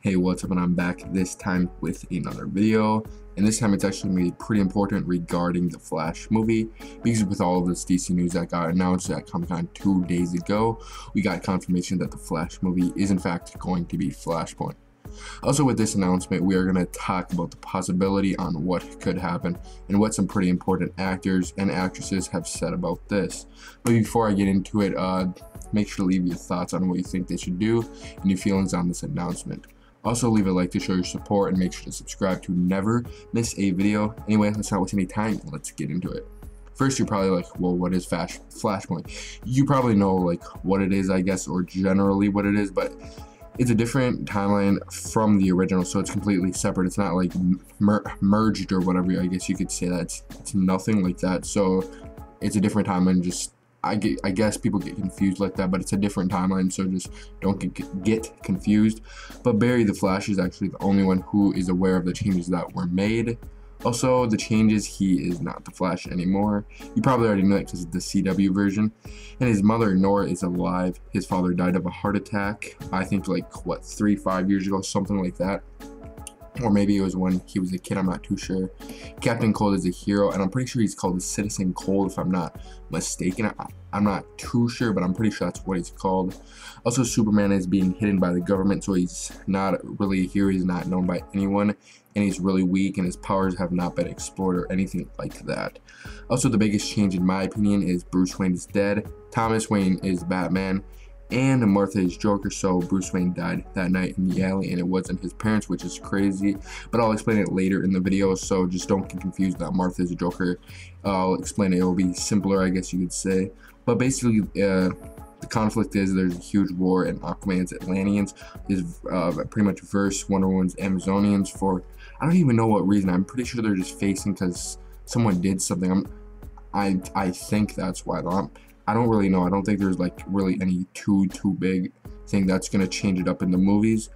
Hey, what's up, and I'm back this time with another video, and this time it's actually going to be pretty important regarding the Flash movie, because with all of this DC news that got announced at Comic-Con 2 days ago, we got confirmation that the Flash movie is in fact going to be Flashpoint. Also, with this announcement, we are going to talk about the possibility on what could happen and what some pretty important actors and actresses have said about this. But before I get into it, make sure to leave your thoughts on what you think they should do and your feelings on this announcement. Also, leave a like to show your support and make sure to subscribe to never miss a video. Anyway, let's not waste any time. Let's get into it. First, you're probably like, well, what is Flashpoint? You probably know like what it is, I guess, or generally what it is, but it's a different timeline from the original, so it's completely separate. It's not like merged or whatever. I guess you could say that it's nothing like that. So it's a different timeline. Just I guess people get confused like that, but it's a different timeline, so just don't get confused. But Barry the Flash is actually the only one who is aware of the changes that were made. Also, the changes, he is not the Flash anymore. You probably already know that because of the CW version. And his mother, Nora, is alive. His father died of a heart attack, I think like, what, 3-5 years ago, something like that. Or maybe it was when he was a kid, I'm not too sure. Captain Cold is a hero, and I'm pretty sure he's called Citizen Cold, if I'm not mistaken. I'm not too sure, but I'm pretty sure that's what he's called. Also, Superman is being hidden by the government, so he's not really a hero. He's not known by anyone, and he's really weak, and his powers have not been explored or anything like that. Also, the biggest change, in my opinion, is Bruce Wayne is dead, Thomas Wayne is Batman, and Martha is Joker. So Bruce Wayne died that night in the alley, and it wasn't his parents, which is crazy, but I'll explain it later in the video, so just don't get confused that Martha is Joker. I'll explain it. It will be simpler, I guess you could say. But basically, the conflict is there's a huge war, and Aquaman's Atlanteans is pretty much versus Wonder Woman's Amazonians for I don't even know what reason. I'm pretty sure they're just facing because someone did something. I think that's why though. I don't really know. I don't think there's like really any too big thing that's gonna change it up in the movies.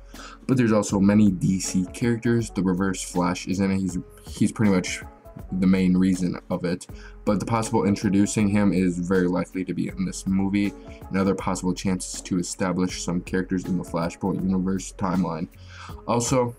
But there's also many DC characters. The Reverse Flash is in it. He's pretty much the main reason of it. But the possible introducing him is very likely to be in this movie, and other possible chances to establish some characters in the Flashpoint universe timeline. Also,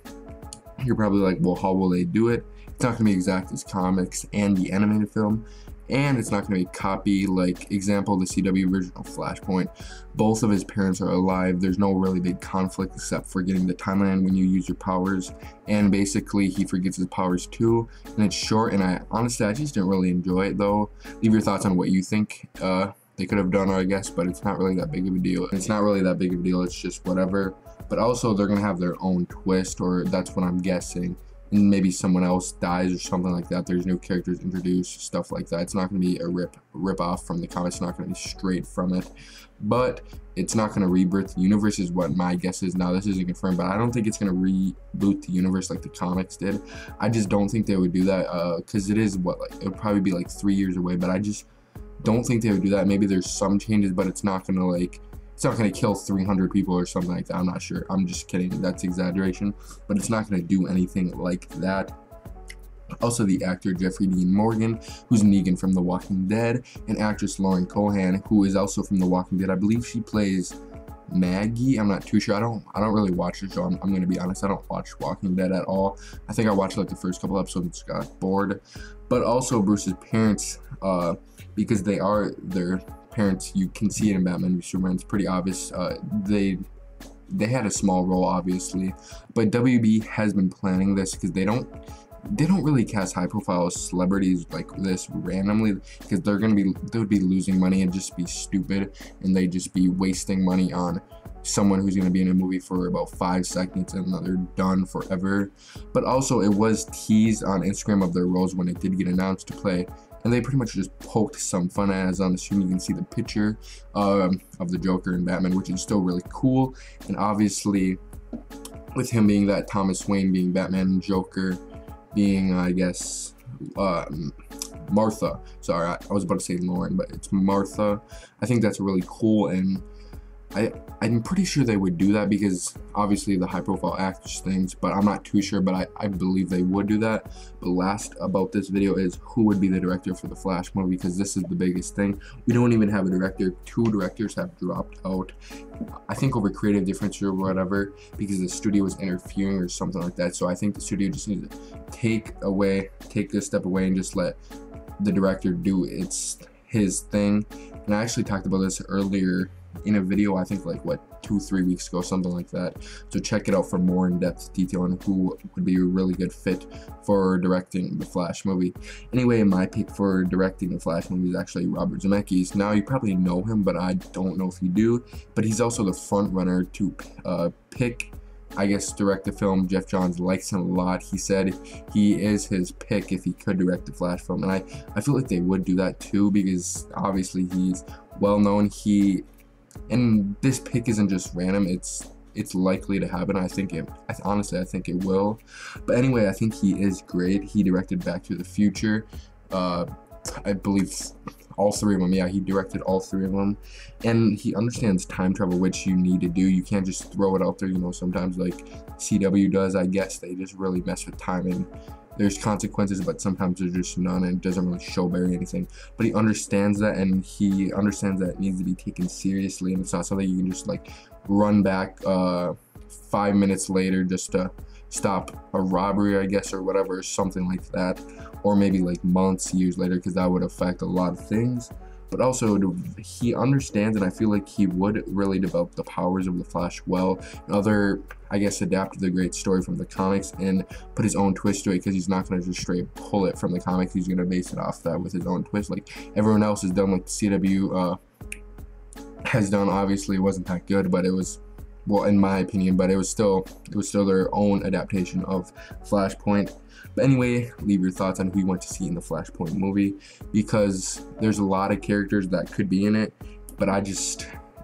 you're probably like, well, how will they do it? It's not gonna be exact as comics and the animated film. And it's not going to be a copy, like, example, the CW version of Flashpoint. Both of his parents are alive. There's no really big conflict except for getting the timeline when you use your powers. And basically, he forgets his powers too. And it's short, and I just didn't really enjoy it, though. Leave your thoughts on what you think they could have done, I guess, but it's not really that big of a deal. It's not really that big of a deal. It's just whatever. But also, they're going to have their own twist, or that's what I'm guessing. And maybe someone else dies or something like that. There's new characters introduced, stuff like that. It's not going to be a rip off from the comics. It's not going to be straight from it, but it's not going to rebirth the universe is what my guess is. Now, this isn't confirmed, but I don't think it's going to reboot the universe like the comics did. I just don't think they would do that because it is what, like, it would probably be like 3 years away, but I just don't think they would do that. Maybe there's some changes, but it's not going to like, it's not going to kill 300 people or something like that. I'm not sure. I'm just kidding. That's exaggeration. But it's not going to do anything like that. Also, the actor Jeffrey Dean Morgan, who's Negan from The Walking Dead, and actress Lauren Cohan, who is also from The Walking Dead. I believe she plays Maggie. I'm not too sure. I don't really watch the show. I'm going to be honest. I don't watch Walking Dead at all. I think I watched like the first couple episodes and got bored. But also Bruce's parents, because they're parents, you can see it in Batman v Superman. It's pretty obvious. They had a small role, obviously, but WB has been planning this because they don't really cast high-profile celebrities like this randomly, because they would be losing money and just be stupid, and they'd just be wasting money on someone who's going to be in a movie for about 5 seconds and then they're done forever. But also, it was teased on Instagram of their roles when it did get announced to play, and they pretty much just poked some fun at it. On the screen you can see the picture of the Joker and Batman, which is still really cool. And obviously, with him being that, Thomas Wayne being Batman, and Joker being, I guess, Martha. Sorry, I was about to say Lauren, but it's Martha. I think that's really cool, and I'm pretty sure they would do that because obviously the high profile actors things, but I'm not too sure, but I believe they would do that. But last about this video is who would be the director for the Flash movie, because this is the biggest thing. We don't even have a director. 2 directors have dropped out, I think over creative difference or whatever, because the studio was interfering or something like that. So I think the studio just needs to take this step away and just let the director do his thing. And I actually talked about this earlier in a video, I think like what, 2-3 weeks ago, something like that. So check it out for more in-depth detail on who would be a really good fit for directing the Flash movie. Anyway, my pick for directing the Flash movie is actually Robert Zemeckis. Now you probably know him, but I don't know if you do, but he's also the front runner to direct the film. Jeff Johns likes him a lot. He said he is his pick if he could direct the Flash film, and I feel like they would do that too, because obviously he's well known. And this pick isn't just random, it's likely to happen. Honestly, I think it will. But anyway, I think he is great. He directed Back to the Future, I believe all 3 of them. Yeah, he directed all 3 of them, and he understands time travel, which you need to do. You can't just throw it out there, you know. Sometimes like CW does, I guess, they just really mess with timing. There's consequences, but sometimes there's just none, and it doesn't really show Barry anything. But he understands that, and he understands that it needs to be taken seriously, and it's not something you can just like run back 5 minutes later just to stop a robbery, I guess, or whatever, something like that, or maybe like months, years later, because that would affect a lot of things. But also he understands, and I feel like he would really develop the powers of the Flash well. Adapt the great story from the comics and put his own twist to it, because he's not going to just straight pull it from the comics. He's going to base it off that with his own twist, like everyone else has done, like CW has done. Obviously, it wasn't that good, but it was, well, in my opinion, but it was still their own adaptation of Flashpoint. But anyway, leave your thoughts on who you want to see in the Flashpoint movie, because there's a lot of characters that could be in it, but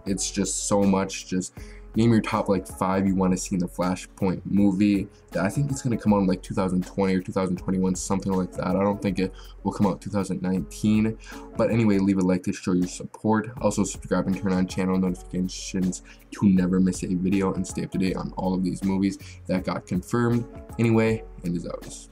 it's just so much. Just name your top like 5 you want to see in the Flashpoint movie. I think it's going to come out in like 2020 or 2021, something like that. I don't think it will come out 2019. But anyway, leave a like to show your support. Also subscribe and turn on channel notifications to never miss a video and stay up to date on all of these movies that got confirmed. Anyway, and as always,